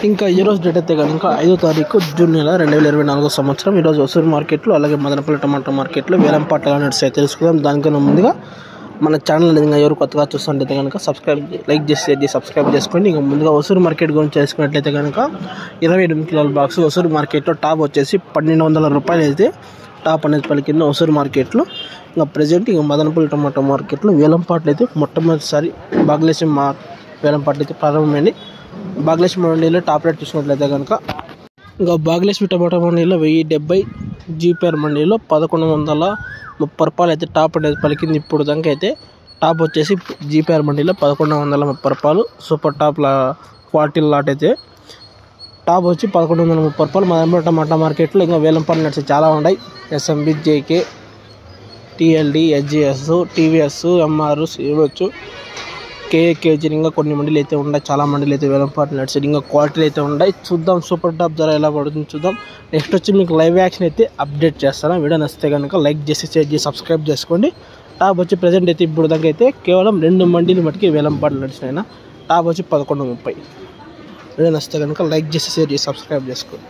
ఇంకా ఈరోజు డేట్ అయితే కనుక 5వ తారీఖు జూన్ నెల 2024 సంవత్సరం. ఈరోజు హొసూరు మార్కెట్లో అలాగే మదనపల్లి టమాటా మార్కెట్లో వేలంపాట ఎలా నడుస్తాయో తెలుసుకుందాం. దానికన్నా ముందుగా మన ఛానల్ అనేది ఎవరు కొత్తగా చూస్తుంటే కనుక లైక్ చేసి సబ్స్క్రైబ్ చేసుకోండి. ఇంకా ముందుగా హొసూరు మార్కెట్ గురించి తెలుసుకున్నట్లయితే కనుక 28 కిలోల బాక్స్ హొసూరు మార్కెట్లో టాప్ వచ్చేసి 1200 రూపాయలు అయితే టాప్ అనేది పలికింది హొసూరు మార్కెట్లో. ఇంకా ప్రజెంట్ ఇంకా మదనపల్లి టమాటా మార్కెట్లో వేలంపాట్లు అయితే మొట్టమొదటిసారి బాగ్లేశం వేలంపాట్లు అయితే ప్రారంభమైంది. బాగ్లేశం మండీలో టాప్ రేట్ చూసినట్లయితే కనుక ఇంకా బాగ్లేశం టమాటా మండీలో 1070, జీపీఆర్ మండీలో 1130 రూపాయలు అయితే టాప్ అనేది పలికింది. ఇప్పుడు దాకా అయితే టాప్ వచ్చేసి జీపీఆర్ మండీలో 1130 రూపాయలు సూపర్ టాప్ క్వాలిటీ లాట్ అయితే టాప్ వచ్చి 1130 రూపాయలు. మదనపల్లి టమాటా మార్కెట్లో ఇంకా వేలంపాట్లు నడిచి చాలా ఉన్నాయి. SMB, JK, TLD, HGS, TVS, MR, సివచ్చు, కేజీ ఇంకా కొన్ని మండీలు అయితే ఉన్నాయి. చాలా మండీలు అయితే వేలంపాట్లు నడిచాయి. ఇంకా క్వాలిటీలు అయితే ఉన్నాయి. చూద్దాం సూపర్ టాప్ ధర ఎలా పడుతుంది చూద్దాం. నెక్స్ట్ వచ్చి మీకు లైవ్ యాక్షన్ అయితే అప్డేట్ చేస్తాను. వీడియో నచ్చితే కనుక లైక్ చేసి షేర్ చేసి సబ్స్క్రైబ్ చేసుకోండి. టాప్ వచ్చి ప్రజెంట్ అయితే ఇప్పుడు దాకా అయితే కేవలం 2 మండీలు మటుకి వేలంపాట్లు నడిచినాయి. టాప్ వచ్చి 1130. వీడియో నచ్చితే కనుక లైక్ చేసి షేర్ చేసి సబ్స్క్రైబ్ చేసుకోండి.